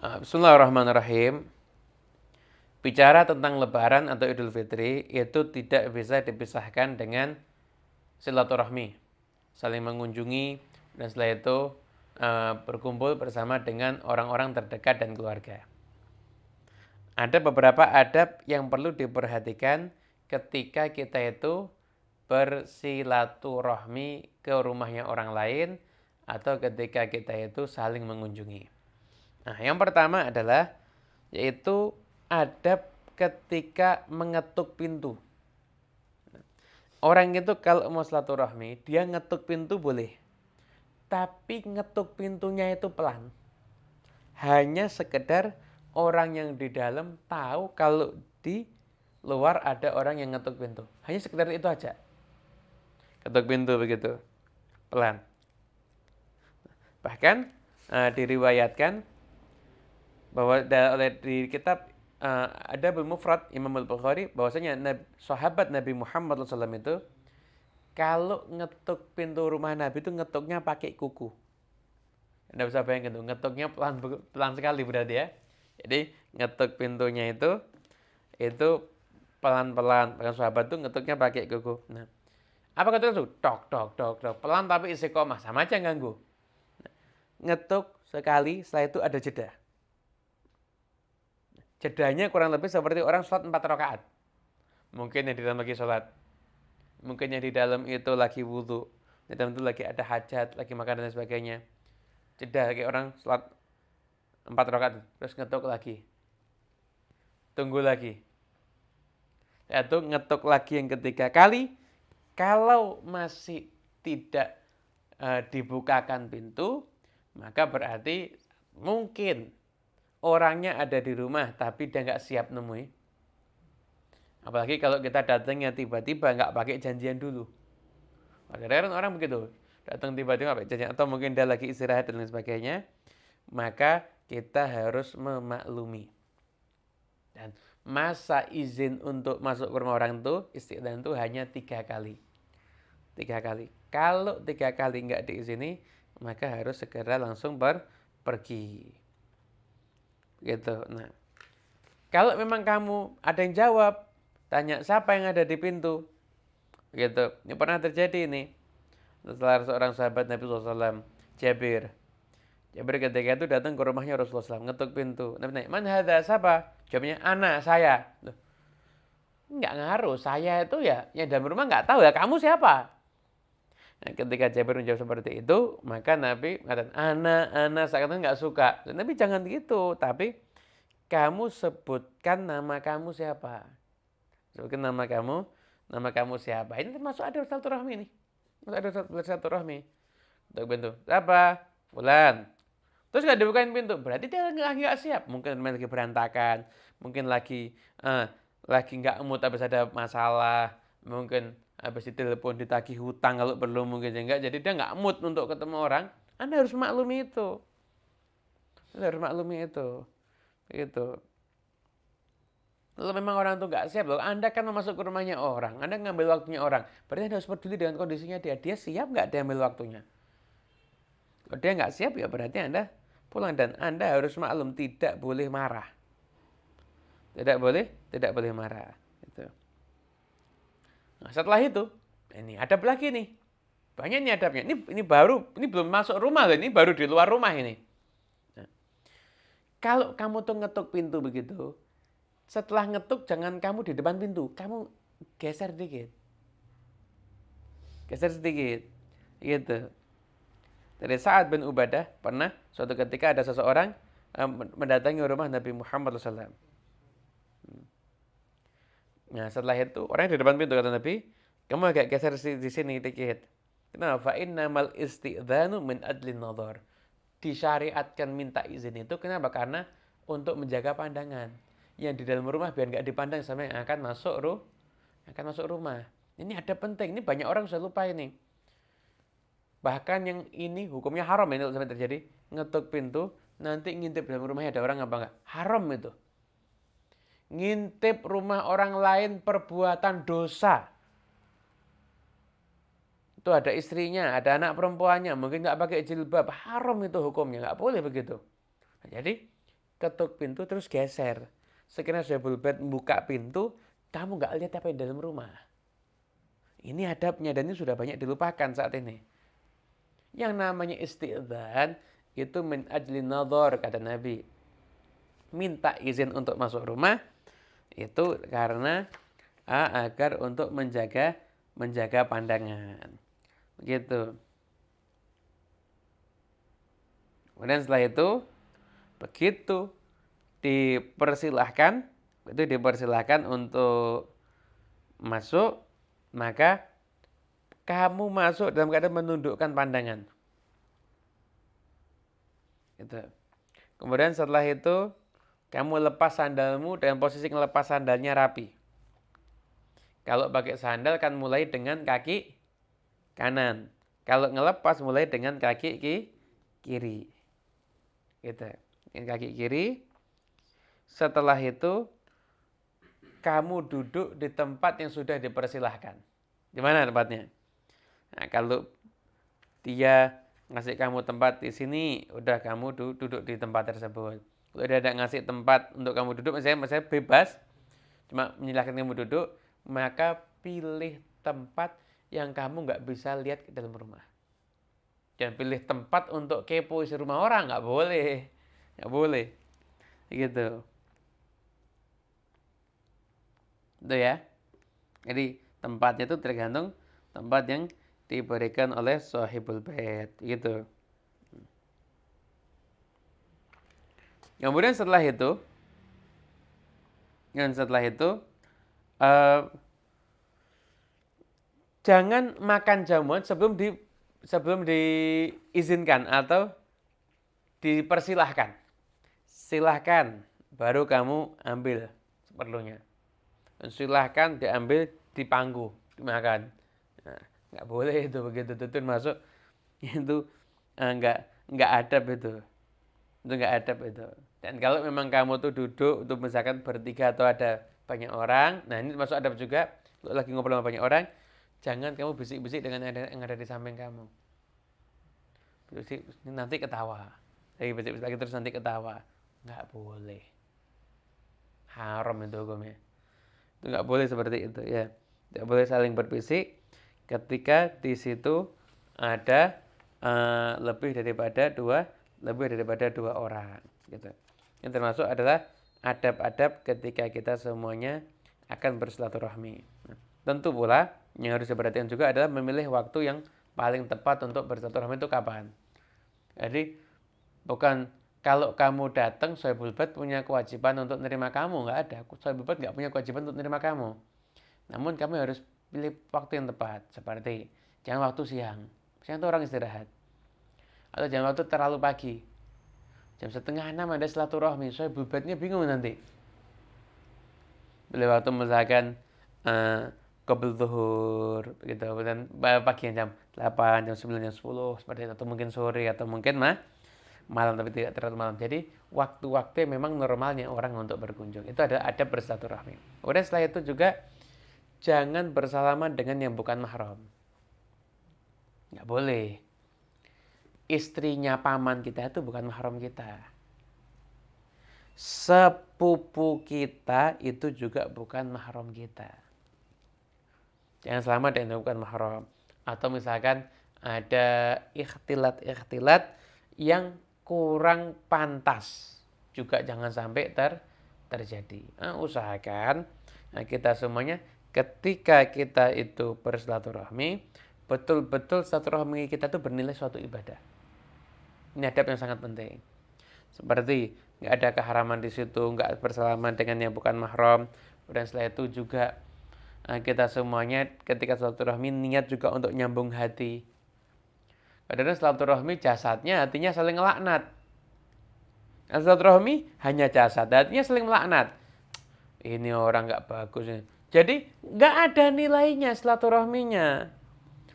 Bismillahirrahmanirrahim. Bicara tentang Lebaran atau Idul Fitri itu tidak bisa dipisahkan dengan silaturahmi, saling mengunjungi dan setelah itu berkumpul bersama dengan orang-orang terdekat dan keluarga. Ada beberapa adab yang perlu diperhatikan ketika kita itu bersilaturahmi ke rumahnya orang lain atau ketika kita itu saling mengunjungi. Nah, yang pertama adalah yaitu adab ketika mengetuk pintu. Orang itu kalau mau silaturahmi, dia ngetuk pintu boleh. Tapi ngetuk pintunya itu pelan. Hanya sekedar orang yang di dalam tahu kalau di luar ada orang yang ngetuk pintu. Hanya sekedar itu aja. Ketuk pintu begitu, pelan. Bahkan diriwayatkan bahwa di kitab Adabul Mufrad Imam Al-Bukhari bahwasanya sahabat Nabi Muhammad SAW itu kalau ngetuk pintu rumah Nabi itu ngetuknya pakai kuku. Anda bisa bayangkan tuh, ngetuknya pelan pelan sekali berarti ya. Jadi ngetuk pintunya itu pelan-pelan. Bahkan sahabat tuh ngetuknya pakai kuku. Nah, apa ketuk itu? Tok tok tok tok. Pelan tapi istiqomah, sama aja ganggu. Ngetuk sekali, setelah itu ada jeda. Jedanya kurang lebih seperti orang sholat 4 rakaat. Mungkin yang di dalam lagi sholat. Mungkin yang di dalam itu lagi wudhu. Di dalam itu lagi ada hajat, lagi makan dan sebagainya. Jeda kayak orang sholat 4 rakaat. Terus ngetuk lagi. Tunggu lagi. Yaitu ngetuk lagi yang ketiga kali. Kalau masih tidak dibukakan pintu, maka berarti mungkin orangnya ada di rumah tapi dia nggak siap nemui. Apalagi kalau kita datangnya tiba-tiba nggak pakai janjian dulu. Kadang-kadang orang begitu, datang tiba-tiba nggak pakai janjian atau mungkin dia lagi istirahat dan lain sebagainya, maka kita harus memaklumi. Dan masa izin untuk masuk ke rumah orang itu istiqdan itu hanya 3 kali. 3 kali. Kalau 3 kali nggak diizini, maka harus segera langsung pergi. Gitu. Nah, kalau memang kamu ada yang jawab, tanya siapa yang ada di pintu. Gitu. Ini pernah terjadi ini. Setelah seorang sahabat Nabi SAW, Jabir. Jabir ketika itu datang ke rumahnya Rasulullah SAW, ngetuk pintu. Nabi tanya, man hadha, siapa? Jawabnya, ana, saya. Loh, nggak ngaruh, saya itu ya, yang dalam rumah nggak tahu ya, kamu siapa? Nah, ketika Jabir menjawab seperti itu, maka Nabi mengatakan, ana, saya katakan nggak suka. Nabi jangan gitu, tapi kamu sebutkan nama kamu siapa. Sebutkan nama kamu siapa. Ini termasuk ada silaturahmi nih. Ada silaturahmi. Untuk pintu. Siapa? Fulan. Terus nggak dibukain pintu, berarti dia lagi nggak siap. Mungkin lagi berantakan, mungkin lagi nggak mood habis ada masalah, mungkin habis ditelepon ditagih hutang kalau perlu mungkin enggak. Jadi dia nggak mood untuk ketemu orang. Anda harus maklumi itu. Anda harus maklumi itu. Gitu. Kalau memang orang itu nggak siap, loh, Anda kan mau masuk ke rumahnya orang, Anda ngambil waktunya orang. Berarti Anda harus peduli dengan kondisinya dia. Dia siap nggak dia ambil waktunya? Kalau dia nggak siap ya berarti Anda pulang dan Anda harus maklum tidak boleh marah. Tidak boleh marah. Gitu. Nah, setelah itu, ini adab lagi nih. Banyak nih adabnya. Ini belum masuk rumah loh, ini baru di luar rumah ini. Nah, kalau kamu tuh ngetuk pintu begitu, setelah ngetuk jangan kamu di depan pintu, kamu geser dikit. Geser sedikit. Gitu. Dari Sa'ad bin Ubadah pernah suatu ketika ada seseorang mendatangi rumah Nabi Muhammad SAW. Nah setelah itu orang di depan pintu kata Nabi, kamu agak geser di sini dikit. Kenapa? Fa'innamal isti'dzanu min adlin nadhar. Disyariatkan minta izin itu kenapa? Karena untuk menjaga pandangan. Yang di dalam rumah biar nggak dipandang sama yang akan masuk rumah. Ini ada penting. Ini banyak orang sudah lupa ini. Bahkan yang ini hukumnya haram ini sampai terjadi. Ngetuk pintu, nanti ngintip dalam rumahnya ada orang apa enggak. Haram itu. Ngintip rumah orang lain perbuatan dosa. Itu ada istrinya, ada anak perempuannya, mungkin nggak pakai jilbab. Haram itu hukumnya, nggak boleh begitu. Nah, jadi ketuk pintu terus geser. Sekiranya Sahibul Bait buka pintu, kamu nggak lihat apa yang di dalam rumah. Ini adabnya dan ini sudah banyak dilupakan saat ini. Yang namanya isti'dzan itu min ajli nadhar kata Nabi. Minta izin untuk masuk rumah itu karena agar untuk menjaga pandangan. Begitu. Kemudian setelah itu begitu dipersilahkan untuk masuk, maka kamu masuk dalam keadaan menundukkan pandangan. Gitu. Kemudian setelah itu kamu lepas sandalmu dengan posisi ngelepas sandalnya rapi. Kalau pakai sandal kan mulai dengan kaki kanan. Kalau ngelepas mulai dengan kaki kiri. Gitu. Dengan kaki kiri. Setelah itu kamu duduk di tempat yang sudah dipersilahkan. Di mana tempatnya? Nah, kalau dia ngasih kamu tempat di sini, udah kamu duduk di tempat tersebut. Kalau dia ada ngasih tempat untuk kamu duduk, misalnya bebas, cuma menyilahkan kamu duduk, maka pilih tempat yang kamu nggak bisa lihat ke dalam rumah. Jangan pilih tempat untuk kepo isi rumah orang, nggak boleh. Nggak boleh. Gitu. Itu ya. Jadi tempatnya itu tergantung tempat yang diberikan oleh Sahibul Bait. Gitu. Kemudian setelah itu, jangan makan jamuan sebelum diizinkan atau dipersilahkan. Silahkan, baru kamu ambil seperlunya. Dan silahkan diambil di pangku, dimakan. Nah, nggak boleh itu begitu tutun masuk itu nggak adab itu nggak adab itu. Dan kalau memang kamu tuh duduk untuk misalkan bertiga atau ada banyak orang, nah ini masuk adab juga. Kalau lagi ngobrol sama banyak orang, jangan kamu bisik-bisik dengan yang ada di samping kamu. Bisik, nanti ketawa. Lagi bisik-bisik lagi terus nanti ketawa. Nggak boleh. Haram itu hukumnya. Itu nggak boleh seperti itu ya. Tidak boleh saling berbisik ketika di situ ada lebih daripada dua orang. Gitu. Yang termasuk adalah adab-adab ketika kita semuanya akan bersilaturahmi. Nah, tentu pula yang harus diperhatikan juga adalah memilih waktu yang paling tepat untuk bersilaturahmi itu kapan. Jadi bukan kalau kamu datang, Sahibul Bait punya kewajiban untuk menerima kamu, nggak ada. Sahibul Bait nggak punya kewajiban untuk menerima kamu. Namun kamu harus pilih waktu yang tepat, seperti jangan waktu siang. Siang itu orang istirahat. Atau jangan waktu terlalu pagi. Jam 5:30 ada silaturahmi, Sahibul Baitnya bingung nanti. Pilih waktu misalkan qabl zuhur gitu, dan pagi jam 8, jam 9, jam 10 seperti itu, atau mungkin sore atau mungkin malam tapi tidak terlalu malam. Jadi waktu-waktu memang normalnya orang untuk berkunjung. Itu ada bersilaturahmi. Kemudian setelah itu juga jangan bersalaman dengan yang bukan mahram. Nggak boleh. Istrinya paman kita itu bukan mahram kita. Sepupu kita itu juga bukan mahram kita. Jangan selama dengan yang bukan mahram. Atau misalkan ada ikhtilat yang kurang pantas, juga jangan sampai terjadi. Usahakan kita semuanya ketika kita itu bersilaturahmi, betul-betul silaturahmi kita itu bernilai suatu ibadah. Ini adab yang sangat penting. Seperti nggak ada keharaman di situ, nggak bersalaman dengan yang bukan mahram. Dan setelah itu juga kita semuanya ketika silaturahmi niat juga untuk nyambung hati. Kadang-kadang silaturahmi jasadnya, hatinya saling melaknat. Silaturahmi hanya jasad, hatinya saling melaknat. Ini orang nggak bagus. Jadi nggak ada nilainya silaturahminya.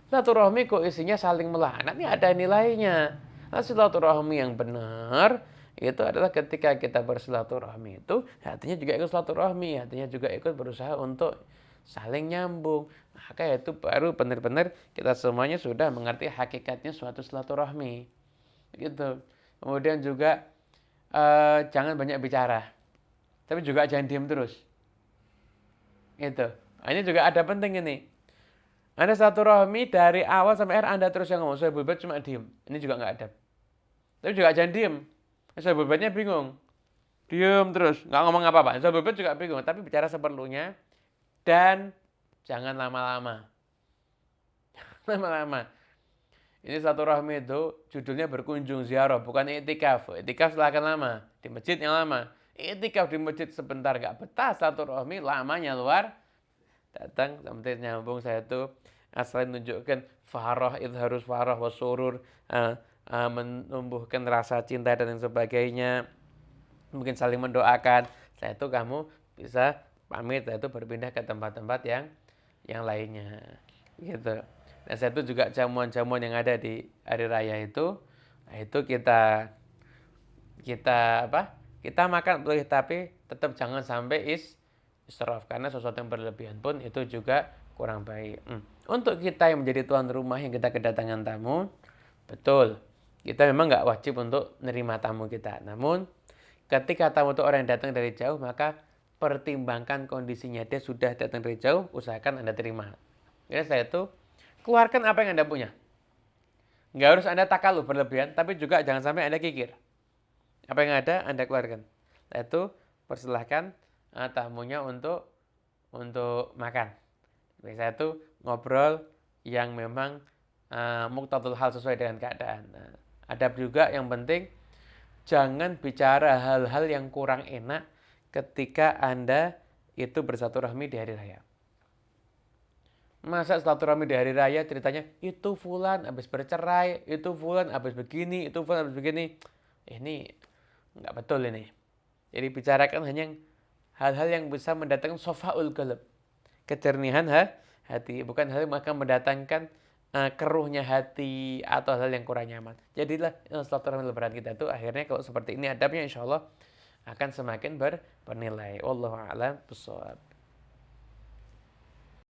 Silaturahmi kok isinya saling melaknat, ini ada nilainya. Nah, silaturahmi yang benar itu adalah ketika kita bersilaturahmi itu hatinya juga ikut silaturahmi, hatinya juga ikut berusaha untuk saling nyambung. Maka itu baru benar-benar kita semuanya sudah mengerti hakikatnya suatu silaturahmi. Gitu. Kemudian juga jangan banyak bicara. Tapi juga jangan diem terus. Itu. Nah, ini juga ada penting ini. Anda silaturahmi dari awal sampai akhir Anda terus yang ngomong. Saya berbuat cuma diem. Ini juga nggak ada. Tapi juga jangan diem. Saya berbuatnya bingung. Diem terus. Nggak ngomong apa-apa. Saya berbuat juga bingung. Tapi bicara seperlunya. Dan jangan lama-lama. Lama-lama. Ini silaturahmi itu judulnya berkunjung ziarah, bukan iktikaf. Iktikaf silahkan lama, di masjid yang lama. Iktikaf di masjid sebentar gak betah, silaturahmi lamanya luar. Datang sampai nyambung saya tuh asal menunjukkan farah, harus farah wasurur, menumbuhkan rasa cinta dan sebagainya. Mungkin saling mendoakan. Setelah itu kamu bisa pamit, setelah itu berpindah ke tempat-tempat yang lainnya. Gitu. Dan saya itu juga jamuan-jamuan yang ada di hari raya itu kita apa? Kita makan boleh tapi tetap jangan sampai israf karena sesuatu yang berlebihan pun itu juga kurang baik. Untuk kita yang menjadi tuan rumah yang kita kedatangan tamu, betul. Kita memang nggak wajib untuk nerima tamu kita. Namun ketika tamu itu orang yang datang dari jauh, maka pertimbangkan kondisinya. Dia sudah datang dari jauh, usahakan Anda terima. Jadi saya itu keluarkan apa yang Anda punya. Nggak harus Anda takaluf berlebihan, tapi juga jangan sampai Anda kikir. Apa yang ada, Anda keluarkan. Setelah itu, persilahkan tamunya untuk makan. Saya itu ngobrol yang memang muqtadul hal sesuai dengan keadaan. Nah, ada juga yang penting, jangan bicara hal-hal yang kurang enak ketika Anda itu bersatu-rahmi di hari raya. Masa silaturahmi di hari raya ceritanya itu fulan habis bercerai, itu fulan habis begini, itu fulan habis begini. Ini nggak betul ini. Jadi bicarakan hanya hal-hal yang bisa mendatangkan sofaul qalb, kejernihan hati, bukan hal yang akan mendatangkan keruhnya hati atau hal yang kurang nyaman. Jadilah silaturahmi lebaran kita itu akhirnya kalau seperti ini adabnya insya Allah akan semakin bernilai. Wallahu a'lam bishawab.